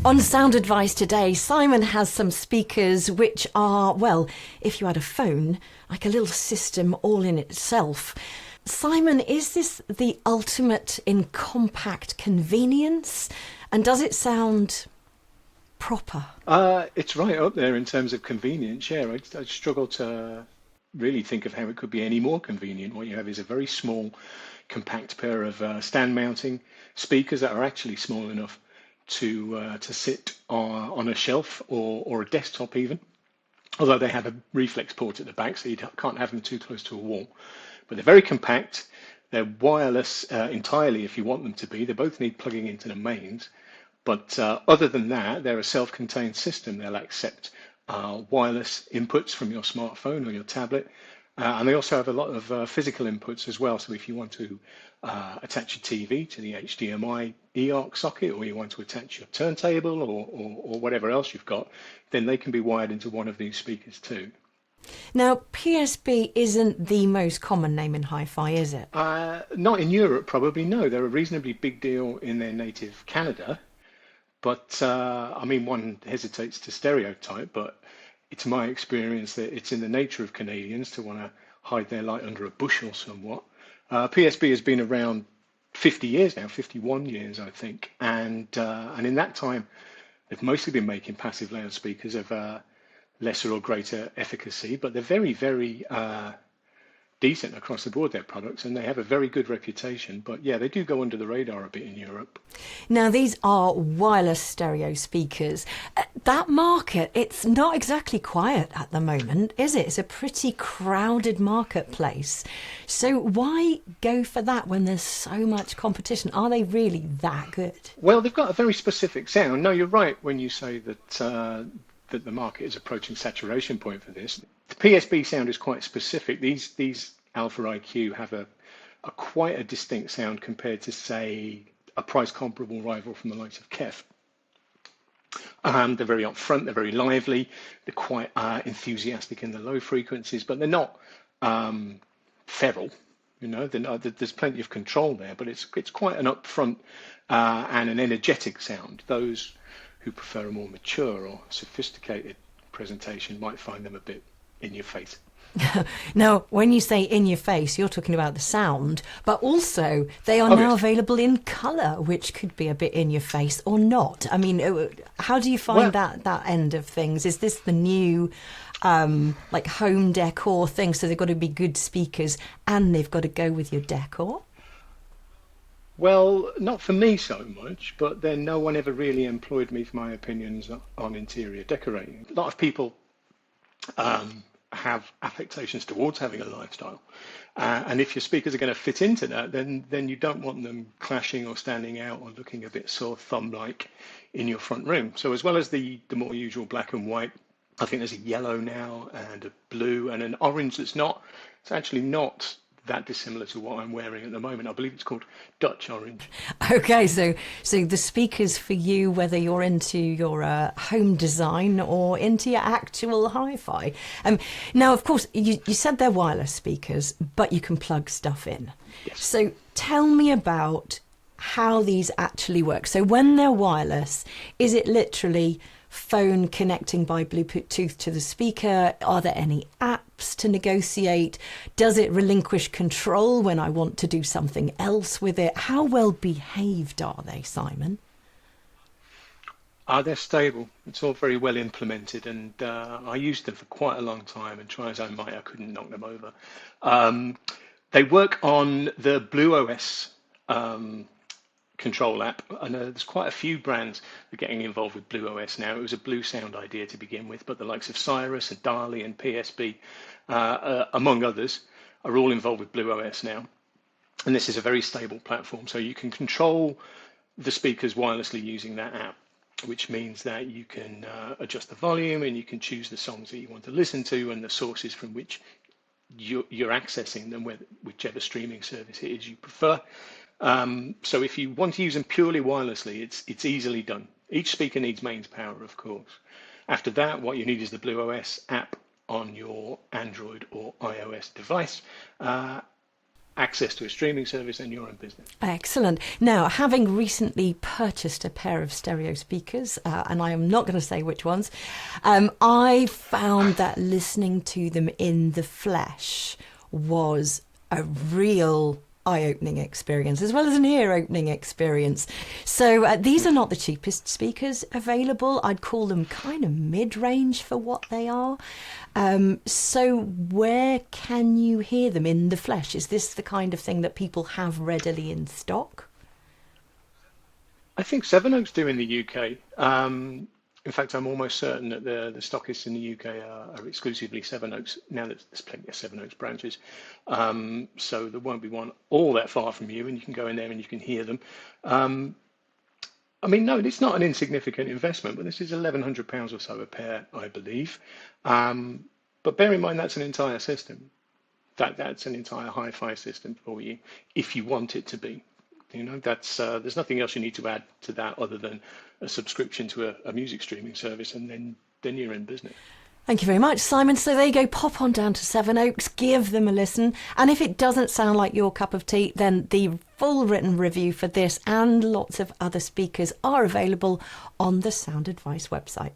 On Sound Advice today, Simon has some speakers which are, well, if you had a phone, like a little system all in itself. Simon, is this the ultimate in compact convenience? And does it sound proper? It's right up there in terms of convenience. Yeah, I struggle to really think of how it could be any more convenient. What you have is a very small, compact pair of stand mounting speakers that are actually small enough to sit on a shelf or a desktop even. Although they have a reflex port at the back, so you can't have them too close to a wall. But they're very compact. They're wireless entirely if you want them to be. They both need plugging into the mains. But other than that, they're a self-contained system. They'll accept wireless inputs from your smartphone or your tablet. And they also have a lot of physical inputs as well. So if you want to attach your TV to the HDMI eARC socket, or you want to attach your turntable or whatever else you've got, then they can be wired into one of these speakers too. Now, PSB isn't the most common name in hi-fi, is it? Not in Europe, probably, no. They're a reasonably big deal in their native Canada. But I mean, one hesitates to stereotype, but it's my experience that it's in the nature of Canadians to want to hide their light under a bushel somewhat. PSB has been around 50 years now, 51 years, I think, and in that time, they've mostly been making passive loudspeakers of lesser or greater efficacy, but they're very, very decent across the board, their products, and they have a very good reputation. But yeah, they do go under the radar a bit in Europe. Now, these are wireless stereo speakers. That market, it's not exactly quiet at the moment, is it? It's a pretty crowded marketplace. So why go for that when there's so much competition? Are they really that good? Well, they've got a very specific sound. No, you're right when you say that the market is approaching saturation point for this. The PSB sound is quite specific. These Alpha IQ have a quite a distinct sound compared to, say, a price comparable rival from the likes of Kef. They're very upfront, they're very lively, they're quite enthusiastic in the low frequencies, but they're not feral. You know, there's plenty of control there, but it's quite an upfront and an energetic sound. Those who prefer a more mature or sophisticated presentation might find them a bit in your face. Now, when you say in your face, you're talking about the sound, but also they are Oh, now yes. available in colour, which could be a bit in your face or not. I mean, how do you find Well, that end of things? Is this the new like home decor thing? So they've got to be good speakers and they've got to go with your decor? well, not for me so much, but then no one ever really employed me for my opinions on interior decorating. A lot of people have affectations towards having a lifestyle. And if your speakers are going to fit into that, then you don't want them clashing or standing out or looking a bit sore thumb-like in your front room. So as well as the more usual black and white, I think there's a yellow now and a blue and an orange it's actually not that dissimilar to what I'm wearing at the moment. I believe it's called Dutch orange. Okay, so the speakers for you, whether you're into your home design or into your actual hi-fi. Now, of course, you said they're wireless speakers, but you can plug stuff in. Yes. So tell me about how these actually work. So when they're wireless, is it literally phone connecting by Bluetooth to the speaker? Are there any apps to negotiate? Does it relinquish control when I want to do something else with it? How well behaved are they, Simon? They're stable. It's all very well implemented, and I used them for quite a long time, and try as I might, I couldn't knock them over. Um, they work on the Blue OS control app, and there's quite a few brands that are getting involved with Blue OS now. It was a Blue Sound idea to begin with, but the likes of Cyrus and Dali and PSB, among others, are all involved with Blue OS now. And this is a very stable platform, so you can control the speakers wirelessly using that app, which means that you can adjust the volume and you can choose the songs that you want to listen to and the sources from which you're accessing them, whichever streaming service it is you prefer. So if you want to use them purely wirelessly, it's easily done. Each speaker needs mains power, of course. After that, what you need is the Blue OS app on your Android or iOS device. access to a streaming service, and you're in business. Excellent. Now, having recently purchased a pair of stereo speakers, and I am not going to say which ones, I found that listening to them in the flesh was a real eye-opening experience, as well as an ear-opening experience. So these are not the cheapest speakers available. I'd call them kind of mid-range for what they are. So where can you hear them in the flesh? Is this the kind of thing that people have readily in stock? I think Sevenoaks do in the UK. In fact, I'm almost certain that the stockists in the UK are exclusively Sevenoaks, now that there's plenty of Sevenoaks branches. So there won't be one all that far from you, and you can go in there and you can hear them. I mean, no, it's not an insignificant investment, but this is £1,100 or so a pair, I believe. But bear in mind, that's an entire system. That's an entire hi-fi system for you, if you want it to be. You know, that's there's nothing else you need to add to that other than a subscription to a music streaming service, and then you're in business. Thank you very much, Simon. So there you go. Pop on down to Sevenoaks, give them a listen. And if it doesn't sound like your cup of tea, then the full written review for this and lots of other speakers are available on the Sound Advice website.